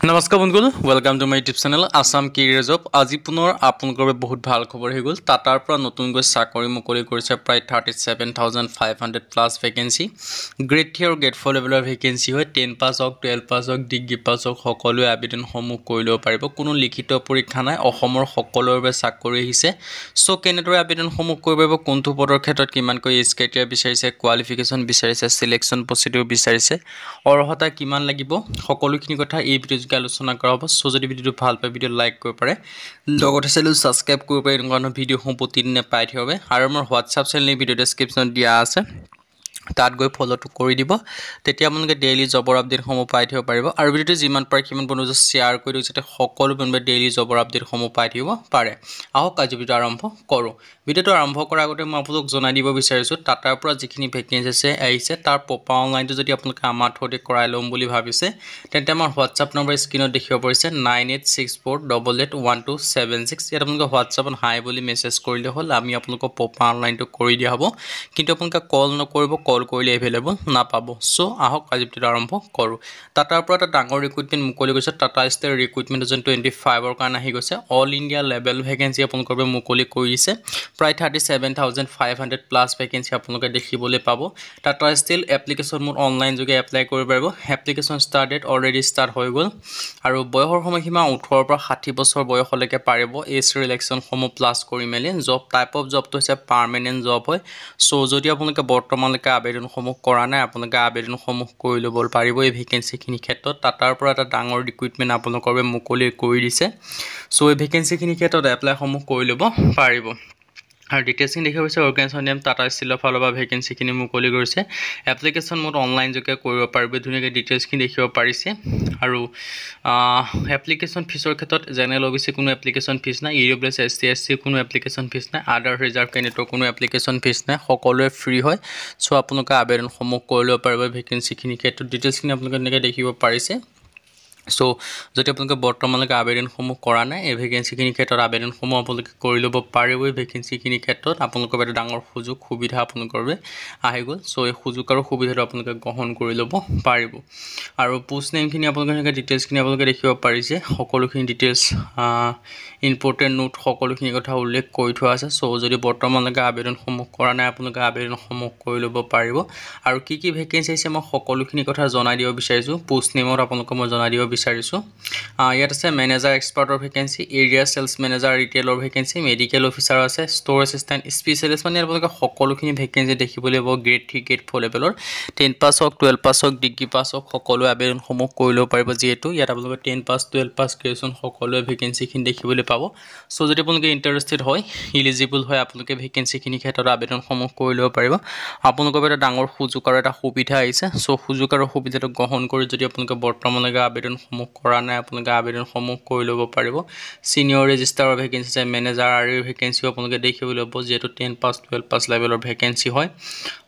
নমস্কাৰ বন্ধুসকল, welcome to my YouTube channel Assam career job. আজি পুনৰ আপোনালোকৰ বাবে বহুত ভাল খবৰ হৈ গ'ল। টাটাৰ পৰা নতুনকৈ চাকৰি মুকলি কৰিছে প্ৰায় 37,500 প্লাছ ভেকেঞ্চি। গ্ৰেড 3 আৰু গ্ৰেড 4 লেভেলৰ ভেকেঞ্চি হয়। 10 পাছ হওক, 12 পাছ হওক, ডিগ্ৰী পাছ হওক, সকলোৱে আবেদনসমূহ কৰি ল'ব পাৰিব। কোনো লিখিত পৰীক্ষা নাই। অসমৰ সকলোৰে বাবে চাকৰি আহিছে। চ' কেনেদৰে আবেদনসমূহ কৰিব পাৰিব, কোনটো পদৰ ক্ষেত্ৰত কিমানকৈ এজ ক্ৰাইটেৰিয়া বিচাৰিছে, কোৱালিফিকেশ্যন বিচাৰিছে, চিলেকশ্যন প্ৰচিডিউৰ বিচাৰিছে, অৰ্হতা কিমান লাগিব, সকলোখিনি কথা এই ভিডিঅ' আলোচনা কৰা হ'ব। চ' যদি ভিডিঅ'টো ভাল পায় ভিডিঅ' লাইক কৰিব পাৰে, লগতে চেনেল ছাবস্ক্ৰাইব কৰিব পাৰে। এনেকুৱা ধৰণৰ ভিডিঅ'সমূহ প্ৰতিদিনে পাই থাকিব বাবে। আৰু আমাৰ হোৱাটছআপ চেনেল ভিডিঅ' ডেছক্ৰিপশ্যনত দিয়া আছে, তাত গৈ ফ'ল'টো কৰি দিব। তেতিয়া আপোনালোকে ডেইলি জবৰ আপডেটসমূহ পাই থাকিব পাৰিব। আৰু ভিডিঅ'টো যিমান পাৰে সিমান বন্ধু শ্বেয়াৰ কৰি দিওঁ, যাতে সকলো বন্ধুৱে ডেইলি জবৰ আপডেটসমূহ পাই থাকিব পাৰে। আহক আজি ভিডিঅ'টো আৰম্ভ কৰোঁ। ভিডিঅ'টো আৰম্ভ কৰাৰ আগতে মই আপোনালোকক জনাই দিব বিচাৰিছোঁ, টাটাৰ পৰা যিখিনি ভেকেঞ্চি আহিছে তাৰ প্ৰপাৰ অনলাইনটো যদি আপোনালোকে আমাৰ থ্ৰুদি কৰাই ল'ম বুলি ভাবিছে, তেন্তে আমাৰ হোৱাটছআপ নম্বৰ স্ক্ৰীনত দেখিব পাৰিছে 9864881276। ইয়াত আপোনালোকে হোৱাটছআপত হাই বুলি মেছেজ কৰিলে হ'ল, আমি আপোনালোকক প্ৰপাৰ অনলাইনটো কৰি দিয়া হ'ব। কিন্তু আপোনালোকে কল নকৰিব, কল কৰিলে এভেইলেবল নাপাব। চ' আহক আজি ভিডিঅ'টো আৰম্ভ কৰোঁ। টাটাৰ পৰা এটা ডাঙৰ ৰিক্ৰুইটমেণ্ট মুকলি কৰিছে। টাটা ষ্টিল ৰিক্ৰুইটমেণ্ট 2025ৰ কাৰণে আহি গৈছে। অল ইণ্ডিয়া লেভেল ভেকেঞ্চি আপোনালোকৰ বাবে মুকলি কৰি দিছে। প্ৰায় 37,500 প্লাছ ভেকেঞ্চি আপোনালোকে দেখিবলৈ পাব। টাটা ষ্টিল এপ্লিকেশ্যন মোৰ অনলাইন যোগে এপ্লাই কৰিব পাৰিব। Application start date already start হৈ গ'ল। আৰু বয়সৰ সময়সীমা 18 পৰা 60 বছৰ বয়সলৈকে পাৰিব এজ ৰিলেক্সনসমূহ প্লাছ কৰি মেলি। জব টাইপ অফ জবটো হৈছে পাৰ্মানেণ্ট জব হয়। চ' যদি আপোনালোকে বৰ্তমানলৈকে আবেদনসমূহ কৰা নাই, আপোনালোকে আবেদনসমূহ কৰি ল'ব পাৰিব এই ভেকেঞ্চিখিনিৰ ক্ষেত্ৰত। টাটাৰ পৰা এটা ডাঙৰ ৰিক্ৰুইটমেণ্ট আপোনালোকৰ বাবে মুকলি কৰি দিছে। চ' এই ভেকেঞ্চিখিনিৰ ক্ষেত্ৰত এপ্লাইসমূহ কৰি ল'ব পাৰিব। আৰু ডিটেইলছখিনি দেখিব পাৰিছে, অৰ্গেনাইজেশ্যন নেম টাটা ষ্টিলৰ ফালৰ পৰা ভেকেঞ্চিখিনি মুকলি কৰিছে। এপ্লিকেশ্যন মোড অনলাইন যোগে কৰিব পাৰিব। ধুনীয়াকৈ ডিটেইলছখিনি দেখিব পাৰিছে। আৰু এপ্লিকেশ্যন ফিজৰ ক্ষেত্ৰত জেনেৰেল অ' কোনো এপ্লিকেশ্যন ফিজ নাই, EWS SC কোনো এপ্লিকেশ্যন ফিজ নাই, আদাৰ ৰিজাৰ্ভ কেণ্ডিডেটৰ কোনো এপ্লিকেশ্যন ফিজ নাই, সকলোৱে ফ্ৰী হয়। চ' আপোনালোকে আবেদনসমূহ কৰি ল'ব পাৰিব ভেকেঞ্চিখিনিৰ ক্ষেত্ৰত। ডিটেইলছখিনি আপোনালোকে এনেকৈ দেখিব পাৰিছে। চ' যদি আপোনালোকে বৰ্তমানলৈকে আবেদনসমূহ কৰা নাই, এই ভেকেঞ্চিখিনিৰ ক্ষেত্ৰত আবেদনসমূহ আপোনালোকে কৰি ল'ব পাৰিব। এই ভেকেঞ্চিখিনিৰ ক্ষেত্ৰত আপোনালোকৰ এটা ডাঙৰ সুযোগ সুবিধা আপোনালোকৰ বাবে আহি গ'ল। চ' এই সুযোগ আৰু সুবিধাটো আপোনালোকে গ্ৰহণ কৰি ল'ব পাৰিব। আৰু পোষ্ট নেমখিনি আপোনালোকে এনেকৈ ডিটেইলছখিনি আপোনালোকে দেখিব পাৰিছে। সকলোখিনি ডিটেইলছ ইম্পৰ্টেণ্ট নোট সকলোখিনি কথা উল্লেখ কৰি থোৱা আছে। চ' যদি বৰ্তমানলৈকে আবেদনসমূহ কৰা নাই, আপোনালোকে আবেদনসমূহ কৰি ল'ব পাৰিব। আৰু কি কি ভেকেঞ্চি আহিছে মই সকলোখিনি কথা জনাই দিব বিচাৰিছোঁ। পোষ্ট নেমত আপোনালোকক মই জনাই দিব বিচাৰিছোঁ। ইয়াত আছে মেনেজাৰ এক্সপাৰ্টৰ ভেকেঞ্চি, এৰিয়া চেলছ মেনেজাৰ ৰিটেইলৰ ভেকেঞ্চি, মেডিকেল অফিচাৰ আছে, ষ্ট'ৰ এছিষ্টেণ্ট, স্পেচিয়েলিষ্ট, মানে আপোনালোকে সকলোখিনি ভেকেঞ্চি দেখিবলৈ পাব। গ্ৰেড 3 গ্ৰেড 4 লেভেলৰ 10 পাছ হওক, 12 পাছ হওক, ডিগ্ৰী পাছ হওক, সকলোৱে আবেদনসমূহ কৰি ল'ব পাৰিব। যিহেতু ইয়াত আপোনালোকে 10 পাছ 12 পাছ গ্ৰেজুৱেশ্যন সকলোৱে ভেকেঞ্চিখিনি দেখিবলৈ পাব। চ' যদি আপোনালোকে ইণ্টাৰেষ্টেড হয়, ইলিজিবল হয়, আপোনালোকে ভেকেঞ্চিখিনিৰ ক্ষেত্ৰত আবেদনসমূহ কৰি ল'ব পাৰিব। আপোনালোকৰ এটা ডাঙৰ সুযোগ আৰু এটা সুবিধা আহিছে। চ' সুযোগ আৰু সুবিধাটো গ্ৰহণ কৰি যদি আপোনালোকে বৰ্তমানলৈকে আবেদনসমূহ কৰা নাই, আপোনালোকে আবেদনসমূহ কৰি ল'ব পাৰিব। ছিনিয়ৰ ৰেজিষ্টাৰৰ ভেকেঞ্চি আছে, মেনেজাৰ আৰু ভেকেঞ্চিও আপোনালোকে দেখিবলৈ পাব। যিহেতু 10 পাছ 12 পাছ লেভেলৰ ভেকেঞ্চি হয়।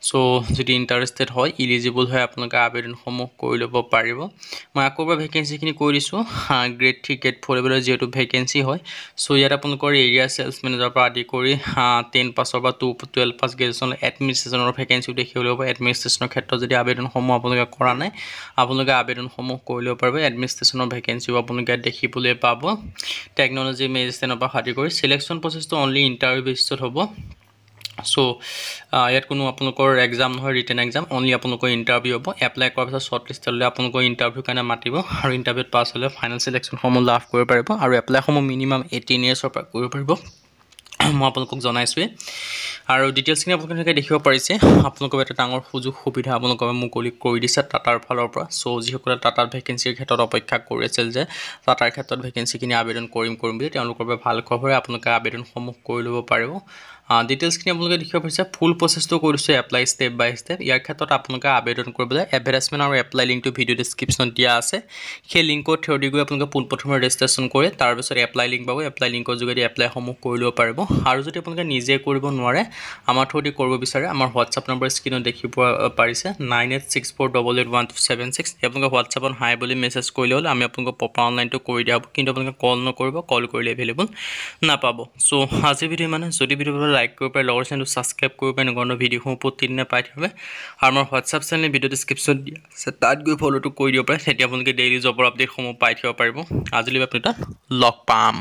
চ' যদি ইণ্টাৰেষ্টেড হয়, ইলিজিবল হয়, আপোনালোকে আবেদনসমূহ কৰি ল'ব পাৰিব। মই আকৌ এবাৰ ভেকেঞ্চিখিনি কৈ দিছোঁ। গ্ৰেড 3 গ্ৰেড 4 লেভেলৰ যিহেতু ভেকেঞ্চি হয়। চ' ইয়াত আপোনালোকৰ এৰিয়া চেলছ মেনেজাৰৰ পৰা আদি কৰি 10 পাছৰ পৰা 12 পাছ গ্ৰেজুৱেশ্যন এডমিনিষ্ট্ৰেশ্যনৰ ভেকেঞ্চিও দেখিবলৈ পাব। এডমিনিষ্ট্ৰেশ্যনৰ ক্ষেত্ৰত যদি আবেদনসমূহ আপোনালোকে কৰা নাই, আপোনালোকে আবেদনসমূহ কৰি ল'ব পাৰিব। এডমিনিষ্ট্ৰেশ্যনৰ ভেকেঞ্চিও আপোনালোকে দেখিবলৈ পাব। টেকন'লজি মেজিষ্ট্ৰেটৰ পৰা আদি কৰি চিলেকশ্যন প্ৰচেছটো অনলি ইণ্টাৰভিউ বেচিছত হ'ব। চ' ইয়াত কোনো আপোনালোকৰ এক্সাম নহয়, ৰিটেন এক্সাম, অনলি আপোনালোকৰ ইণ্টাৰভিউ হ'ব। এপ্লাই কৰাৰ পিছত শ্বৰ্ট লিষ্ট হ'লে আপোনালোকৰ ইণ্টাৰভিউৰ কাৰণে মাতিব। আৰু ইণ্টাৰভিউত পাছ হ'লে ফাইনেল চিলেকশ্যনসমূহ লাভ কৰিব পাৰিব। আৰু এপ্লাইসমূহ মিনিমাম 18 ইয়াৰ্ছৰ পৰা কৰিব পাৰিব, মই আপোনালোকক জনাইছোঁৱেই। আৰু ডিটেইলছখিনি আপোনালোকে দেখিব পাৰিছে। আপোনালোকৰ এটা ডাঙৰ সুযোগ সুবিধা আপোনালোকৰ মুকলি কৰি দিছে টাটাৰ ফালৰ পৰা। চ' যিসকলে টাটাৰ ভেকেঞ্চিৰ ক্ষেত্ৰত অপেক্ষা কৰি আছিল যে টাটাৰ ক্ষেত্ৰত ভেকেঞ্চিখিনি আবেদন কৰিম বুলি, তেওঁলোকৰ বাবে ভাল খবৰ। আপোনালোকে আবেদনসমূহ কৰি ল'ব পাৰিব। ডিটেইলছখিনি আপোনালোকে দেখিব পাৰিছে। ফুল প্ৰচেছটো কৰি দিছোঁ, এপ্লাই ষ্টেপ বাই ষ্টেপ। ইয়াৰ ক্ষেত্ৰত আপোনালোকে আবেদন কৰিবলৈ এডভাৰটাইজমেণ্ট আৰু এপ্লাই লিংকটো ভিডিঅ' ডেছক্ৰিপশ্যনত দিয়া আছে। সেই লিংকৰ থ্ৰুদি গৈ আপোনালোকে পোনপ্ৰথমে ৰেজিষ্ট্ৰেশ্যন কৰে, তাৰপিছত এপ্লাই লিংক পাব। এপ্লাই লিংকৰ যোগেদি এপ্লাইসমূহ কৰি ল'ব পাৰিব। আৰু যদি আপোনালোকে নিজে কৰিব নোৱাৰে, আমাৰ থ্ৰুদি কৰিব বিচাৰে, আমাৰ হোৱাটছআপ নম্বৰ স্ক্ৰীনত দেখিব পাৰিছে 9864881276। আপোনালোকে হোৱাটছআপত হাই বুলি মেছেজ কৰিলে হ'ল, আমি আপোনালোকক প্ৰপাৰ অনলাইনটো কৰি দিয়া হ'ব। কিন্তু আপোনালোকে কল নকৰিব, কল কৰিলে এভেইলেবল নাপাব। চ' আজি ভিডিঅ' মানে যদি ভিডিঅ' লাইক কৰিব পাৰে লগৰ চেনেলটো ছাবস্ক্ৰাইব কৰিব পাৰে এনেকুৱা ভিডিঅ'সমূহ প্ৰতিদিনে পাই থাকিবে আৰু আমাৰ হোৱাটছআপ চেনেল ভিডিঅ' ডিছক্ৰিপশ্যন দিয়া আছে তাত গৈ ফ'ল'টো কৰি দিব পাৰে তেতিয়া আপোনালোকে ডেইলি জবৰ আপডেটসমূহ পাই থাকিব পাৰিব আজিলৈ আপুনি তাত লগ পাম